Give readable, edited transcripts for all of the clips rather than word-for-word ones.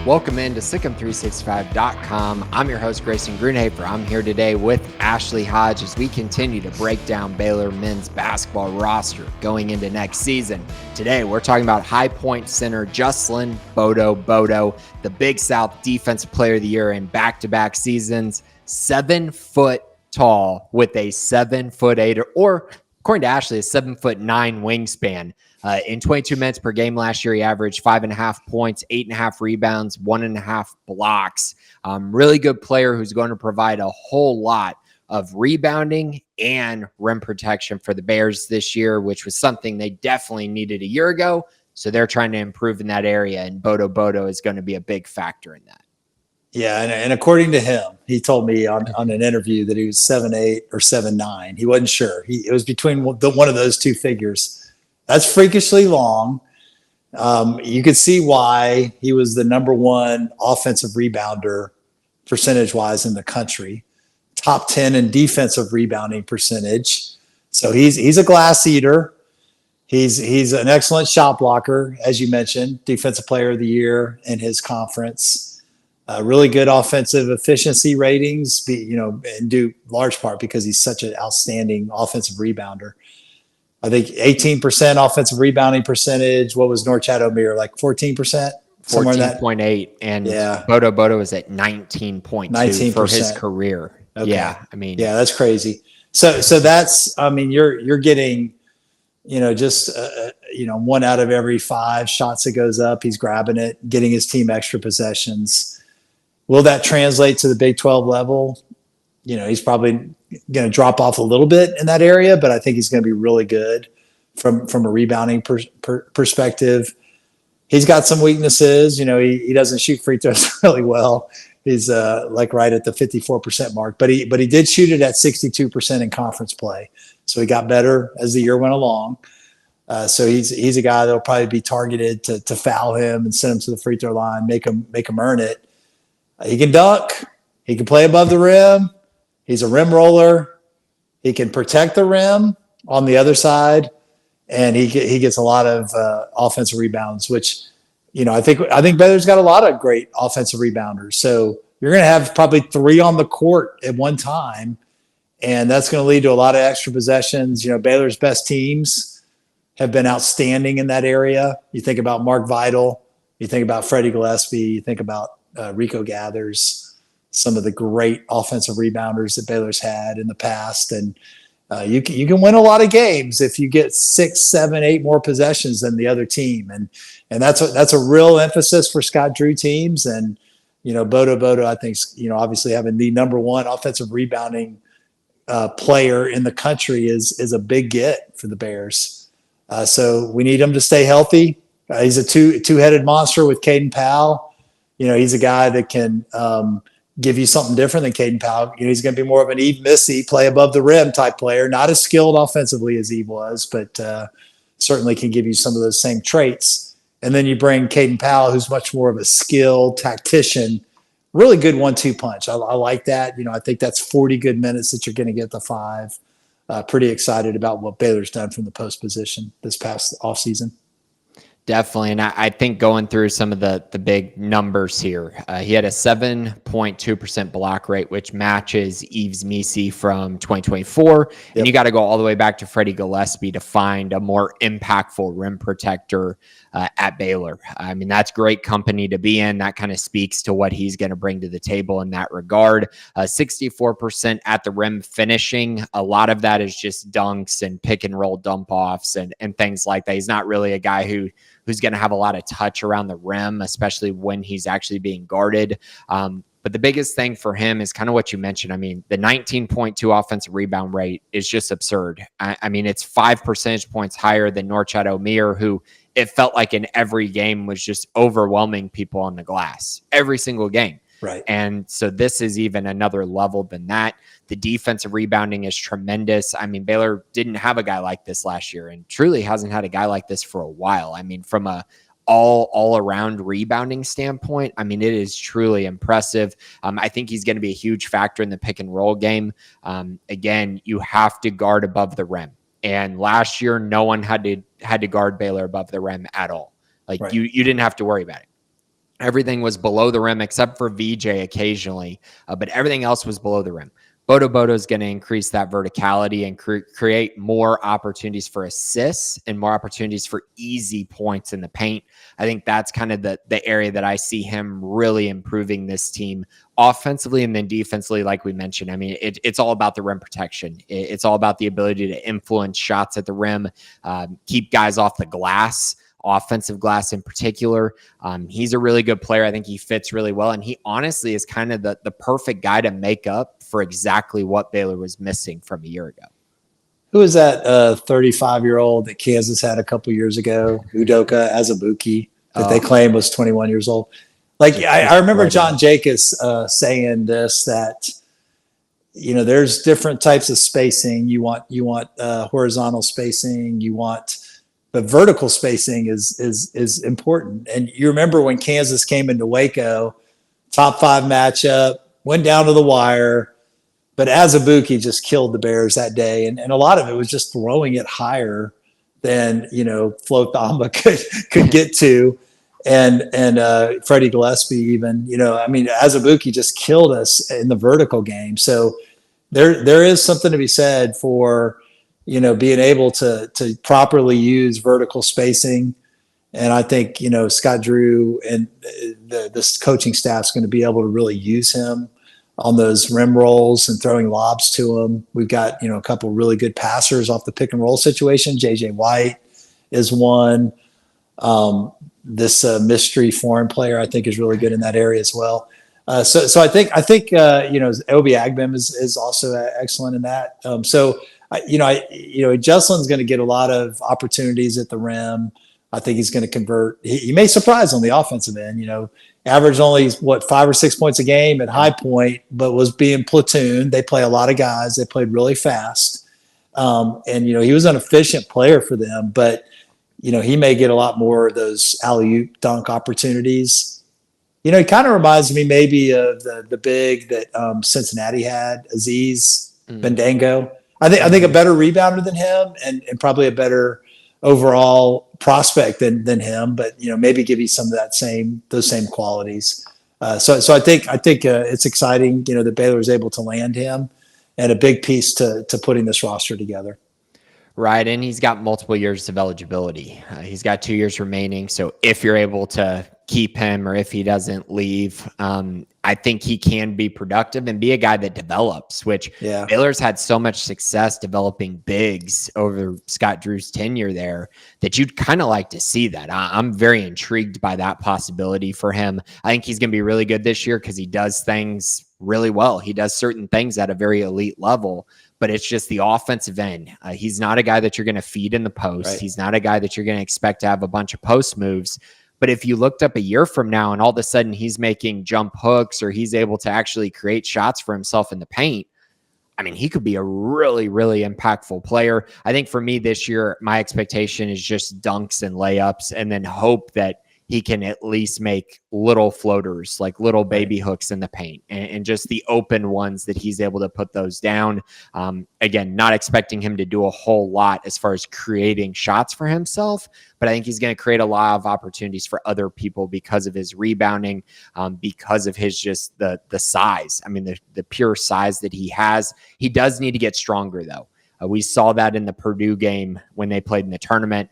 Welcome into Sikkim365.com. I'm your host, Grayson Grundhoefer. I'm here today with Ashley Hodge as we continue to break down Baylor men's basketball roster going into next season. Today, we're talking about High Point center Juslin Bodo Bodo, the Big South Defensive Player of the Year in back-to-back seasons, 7 foot tall with a 7'8", or according to Ashley, a 7'9" wingspan. In 22 minutes per game last year, he averaged 5.5 points, 8.5 rebounds, 1.5 blocks. Really good player who's going to provide a whole lot of rebounding and rim protection for the Bears this year, which was something they definitely needed a year ago. So they're trying to improve in that area, and Bodo Bodo is going to be a big factor in that. Yeah, and according to him, he told me on an interview that he was 7'8" or 7'9". He wasn't sure. It was between one of those two figures. That's freakishly long. You could see why he was the number one offensive rebounder percentage-wise in the country, top 10 in defensive rebounding percentage. So he's a glass eater. He's an excellent shot blocker, as you mentioned, defensive player of the year in his conference. Really good offensive efficiency ratings, and due large part because he's such an outstanding offensive rebounder. I think 18% offensive rebounding percentage. What was Norchad O'Meara, like 14%? 14.8, and yeah. Bodo Bodo is at 19.2 for his career. Okay. Yeah, that's crazy. So that's, you're getting, just 1 out of every 5 shots that goes up, he's grabbing it, getting his team extra possessions. Will that translate to the Big 12 level? He's probably going to drop off a little bit in that area, but I think he's going to be really good from a rebounding perspective. He's got some weaknesses. He doesn't shoot free throws really well. He's right at the 54% mark, but he did shoot it at 62% in conference play. So he got better as the year went along. So he's a guy that'll probably be targeted to foul him and send him to the free throw line, make him earn it. He can dunk. He can play above the rim. He's a rim roller. He can protect the rim on the other side, and he gets a lot of offensive rebounds, which, I think Baylor's got a lot of great offensive rebounders. So you're going to have probably 3 on the court at one time, and that's going to lead to a lot of extra possessions. Baylor's best teams have been outstanding in that area. You think about Mark Vidal, you think about Freddie Gillespie, you think about Rico Gathers, some of the great offensive rebounders that Baylor's had in the past. And you can win a lot of games if you get 6, 7, 8 more possessions than the other team. And that's a real emphasis for Scott Drew teams. And, Bodo Bodo, I think, obviously having the number one offensive rebounding player in the country is a big get for the Bears. So we need him to stay healthy. He's a two-headed monster with Caden Powell. He's a guy that can give you something different than Caden Powell. He's going to be more of an Eve Missy, play above the rim type player, not as skilled offensively as Eve was, but certainly can give you some of those same traits. And then you bring Caden Powell, who's much more of a skilled tactician, really good 1-2 punch. I like that. I think that's 40 good minutes that you're going to get the 5. Pretty excited about what Baylor's done from the post position this past offseason. Definitely. And I think going through some of the big numbers here, he had a 7.2% block rate, which matches Yves Misi from 2024. Yep. And you got to go all the way back to Freddie Gillespie to find a more impactful rim protector at Baylor. That's great company to be in. That kind of speaks to what he's going to bring to the table in that regard. 64% at the rim finishing. A lot of that is just dunks and pick and roll dump offs and things like that. He's not really a guy who's going to have a lot of touch around the rim, especially when he's actually being guarded. But the biggest thing for him is kind of what you mentioned. The 19.2 offensive rebound rate is just absurd. It's 5 percentage points higher than Norchad O'Meara, who it felt like in every game was just overwhelming people on the glass every single game. Right. And so this is even another level than that. The defensive rebounding is tremendous. Baylor didn't have a guy like this last year and truly hasn't had a guy like this for a while. From a all around rebounding standpoint, it is truly impressive. I think he's going to be a huge factor in the pick and roll game. Again, you have to guard above the rim. And last year, no one had to guard Baylor above the rim at all. Right. You didn't have to worry about it. everything was below the rim except for VJ occasionally, but everything else was below the rim. Bodo Bodo is going to increase that verticality and create more opportunities for assists and more opportunities for easy points in the paint. I think that's kind of the area that I see him really improving this team offensively and then defensively, like we mentioned. I mean, it's all about the rim protection. It's all about the ability to influence shots at the rim, keep guys off the glass, offensive glass in particular. He's a really good player. I think he fits really well. And he honestly is kind of the perfect guy to make up for exactly what Baylor was missing from a year ago. Who was that 35-year-old that Kansas had a couple years ago? Udoka Azubuike, that they claimed was 21 years old. Like I remember John Jacobs saying this, that, you know, there's different types of spacing. You want horizontal spacing. But vertical spacing is important. And you remember when Kansas came into Waco, top 5 matchup, went down to the wire, but Azubuike just killed the Bears that day. And a lot of it was just throwing it higher than, you know, Flo Thamba could get to. And Freddie Gillespie even, you know, I mean, Azubuike just killed us in the vertical game. So there is something to be said for, you know, being able to properly use vertical spacing. And I think, you know, Scott Drew and this coaching staff is going to be able to really use him on those rim rolls and throwing lobs to him. We've got, you know, a couple really good passers off the pick and roll situation. JJ White is one. This mystery foreign player, I think, is really good in that area as well. So I think you know, Obi Agbem is also excellent in that. Juslin's going to get a lot of opportunities at the rim. I think he's going to convert. He may surprise on the offensive end. You know, averaged only 5 or 6 points a game at High Point, but was being platooned. They play a lot of guys. They played really fast, and you know, he was an efficient player for them. But you know, he may get a lot more of those alley-oop dunk opportunities. You know, he kind of reminds me maybe of the big that Cincinnati had, Aziz Bandango. I think a better rebounder than him, and probably a better overall prospect than him. But you know, maybe give you some of those same qualities. So I think it's exciting, you know, that Baylor was able to land him, and a big piece to putting this roster together. Right, and he's got multiple years of eligibility. He's got 2 years remaining. So if you're able to keep him, or if he doesn't leave, I think he can be productive and be a guy that develops, which Baylor's had so much success developing bigs over Scott Drew's tenure there that you'd kind of like to see that. I'm very intrigued by that possibility for him. I think he's going to be really good this year because he does things really well. He does certain things at a very elite level, but it's just the offensive end. He's not a guy that you're going to feed in the post. Right. He's not a guy that you're going to expect to have a bunch of post moves. But if you looked up a year from now and all of a sudden he's making jump hooks, or he's able to actually create shots for himself in the paint, I mean, he could be a really, really impactful player. I think for me this year, my expectation is just dunks and layups, and then hope that he can at least make little floaters, like little baby hooks in the paint, and just the open ones that he's able to put those down. Again, not expecting him to do a whole lot as far as creating shots for himself, but I think he's going to create a lot of opportunities for other people because of his rebounding, because of his just the size. I mean, the pure size that he has. He does need to get stronger, though. We saw that in the Purdue game when they played in the tournament.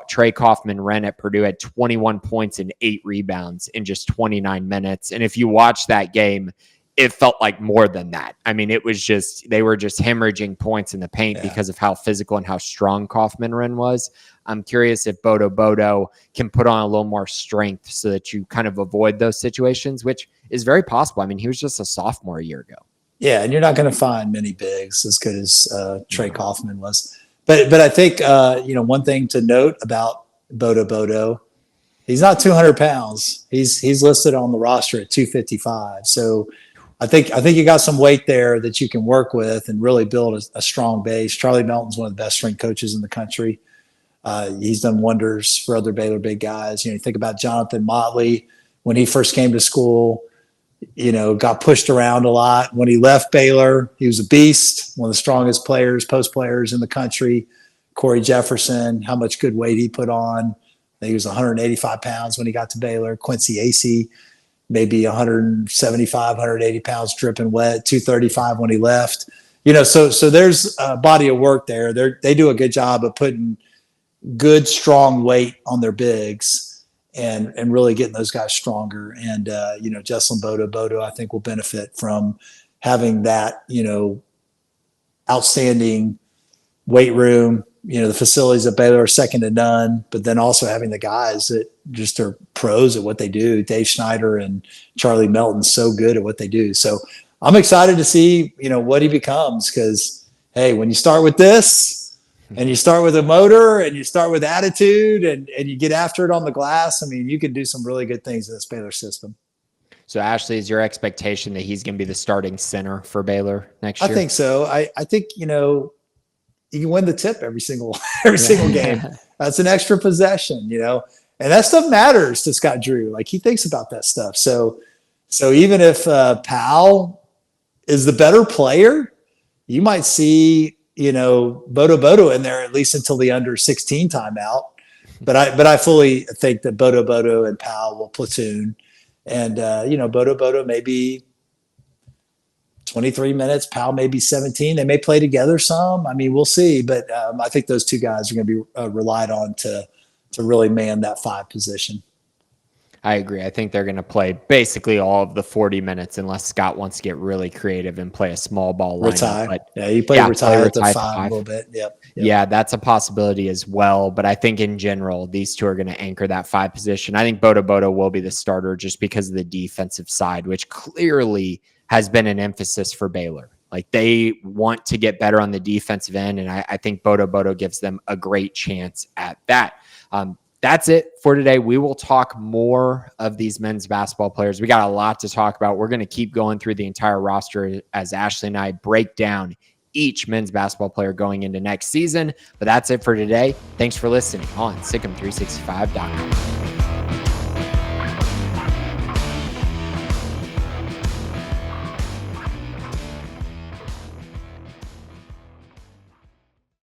Trey Kaufman-Renn at Purdue had 21 points and 8 rebounds in just 29 minutes. And if you watch that game, it felt like more than that. I mean, it was just, they were just hemorrhaging points in the paint because of how physical and how strong Kaufman-Renn was. I'm curious if Bodo Bodo can put on a little more strength so that you kind of avoid those situations, which is very possible. I mean, he was just a sophomore a year ago. Yeah, and you're not going to find many bigs as good as Trey Kaufman was. But I think, one thing to note about Bodo Bodo, he's not 200 pounds. He's listed on the roster at 255. So I think you got some weight there that you can work with and really build a strong base. Charlie Melton's one of the best strength coaches in the country. He's done wonders for other Baylor big guys. You know, you think about Jonathan Motley when he first came to school. You know, got pushed around a lot. When he left Baylor, he was a beast, one of the strongest post players in the country. Corey Jefferson, how much good weight he put on. think he was 185 pounds when he got to Baylor. Quincy Acey, maybe 175, 180 pounds dripping wet, 235 when he left. So there's a body of work there. They do a good job of putting good, strong weight on their bigs and really getting those guys stronger. And, Juslin Bodo Bodo, I think, will benefit from having that, outstanding weight room. The facilities at Baylor are second to none, but then also having the guys that just are pros at what they do. Dave Schneider and Charlie Melton, so good at what they do. So I'm excited to see, what he becomes, because, hey, when you start with this and you start with a motor and you start with attitude and you get after it on the glass, I mean, you can do some really good things in this Baylor system. So, Ashley, is your expectation that he's going to be the starting center for Baylor next year? I think so. I think, you can win the tip every single game. That's an extra possession, and that stuff matters to Scott Drew. Like, he thinks about that stuff. So even if Powell is the better player, you might see, Bodo Bodo in there at least until the under 16 timeout. But I fully think that Bodo Bodo and Powell will platoon. And, Bodo Bodo maybe 23 minutes, Powell maybe 17. They may play together some. I mean, we'll see. But I think those two guys are going to be relied on to really man that 5 position. I agree. I think they're going to play basically all of the 40 minutes unless Scott wants to get really creative and play a small ball lineup. But, you play retire at the 5 a little bit. Yep. Yeah, that's a possibility as well. But I think in general, these two are going to anchor that 5 position. I think Bodo Bodo will be the starter just because of the defensive side, which clearly has been an emphasis for Baylor. Like, they want to get better on the defensive end, and I think Bodo Bodo gives them a great chance at that. That's it for today. We will talk more of these men's basketball players. We got a lot to talk about. We're going to keep going through the entire roster as Ashley and I break down each men's basketball player going into next season. But that's it for today. Thanks for listening on SicEm365.com.